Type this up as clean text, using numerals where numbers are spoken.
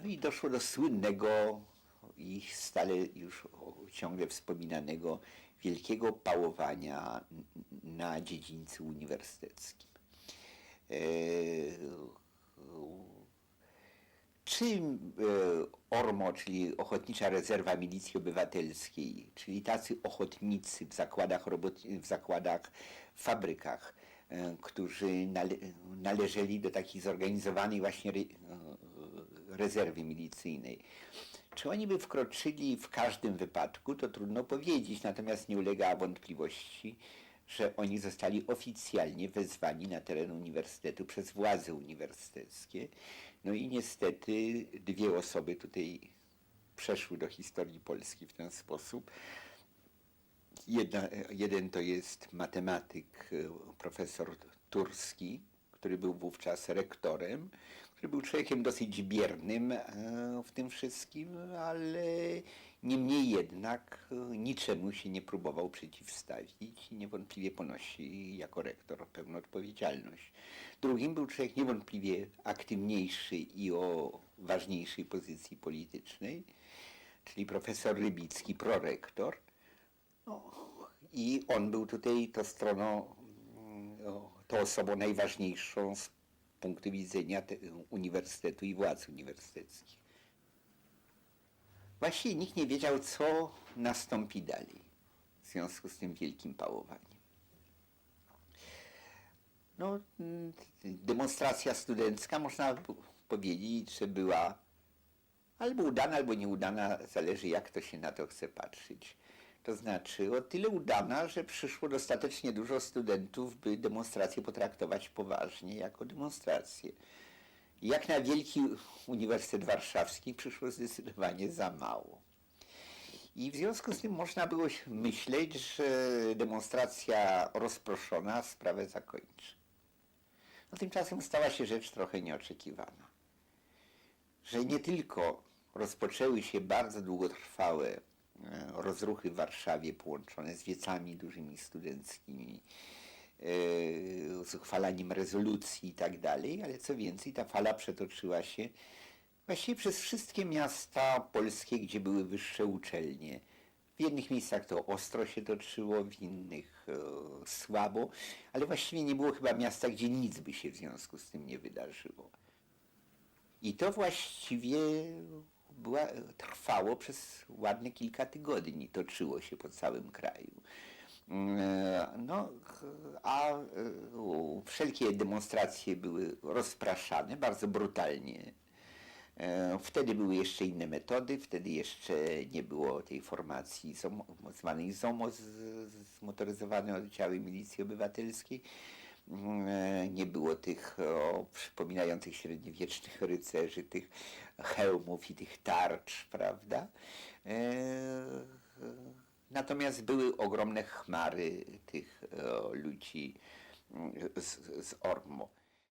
No i doszło do słynnego i stale już ciągle wspominanego wielkiego pałowania na dziedzińcu uniwersyteckim. Czy ORMO, czyli Ochotnicza Rezerwa Milicji Obywatelskiej, czyli tacy ochotnicy w zakładach, fabrykach, którzy należeli do takiej zorganizowanej właśnie rezerwy milicyjnej. Czy oni by wkroczyli w każdym wypadku, to trudno powiedzieć, natomiast nie ulega wątpliwości, że oni zostali oficjalnie wezwani na teren uniwersytetu przez władze uniwersyteckie. No i niestety dwie osoby tutaj przeszły do historii Polski w ten sposób. Jeden to jest matematyk profesor Turski, który był wówczas rektorem, który był człowiekiem dosyć biernym w tym wszystkim, ale niemniej jednak niczemu się nie próbował przeciwstawić i niewątpliwie ponosi jako rektor pełną odpowiedzialność. Drugim był człowiek niewątpliwie aktywniejszy i o ważniejszej pozycji politycznej, czyli profesor Rybicki, prorektor. No, i on był tutaj tą osobą najważniejszą z punktu widzenia uniwersytetu i władz uniwersyteckich. Właściwie nikt nie wiedział, co nastąpi dalej w związku z tym wielkim pałowaniem. No, demonstracja studencka, można powiedzieć, że była albo udana, albo nieudana, zależy jak to się na to chce patrzeć. To znaczy o tyle udana, że przyszło dostatecznie dużo studentów, by demonstrację potraktować poważnie jako demonstrację. Jak na Wielki Uniwersytet Warszawski przyszło zdecydowanie za mało. I w związku z tym można było myśleć, że demonstracja rozproszona sprawę zakończy. No tymczasem stała się rzecz trochę nieoczekiwana. Że nie tylko rozpoczęły się bardzo długotrwałe rozruchy w Warszawie połączone z wiecami dużymi studenckimi, z uchwalaniem rezolucji i tak dalej, ale co więcej, ta fala przetoczyła się właściwie przez wszystkie miasta polskie, gdzie były wyższe uczelnie. W jednych miejscach to ostro się toczyło, w innych słabo, ale właściwie nie było chyba miasta, gdzie nic by się w związku z tym nie wydarzyło. I to właściwie trwało przez ładne kilka tygodni, toczyło się po całym kraju. No, a wszelkie demonstracje były rozpraszane bardzo brutalnie. Wtedy były jeszcze inne metody, wtedy jeszcze nie było tej formacji zwanej ZOMO, zmotoryzowane oddziały milicji obywatelskiej. Nie było tych przypominających średniowiecznych rycerzy, tych hełmów i tych tarcz, prawda? Natomiast były ogromne chmary tych ludzi z ORMO.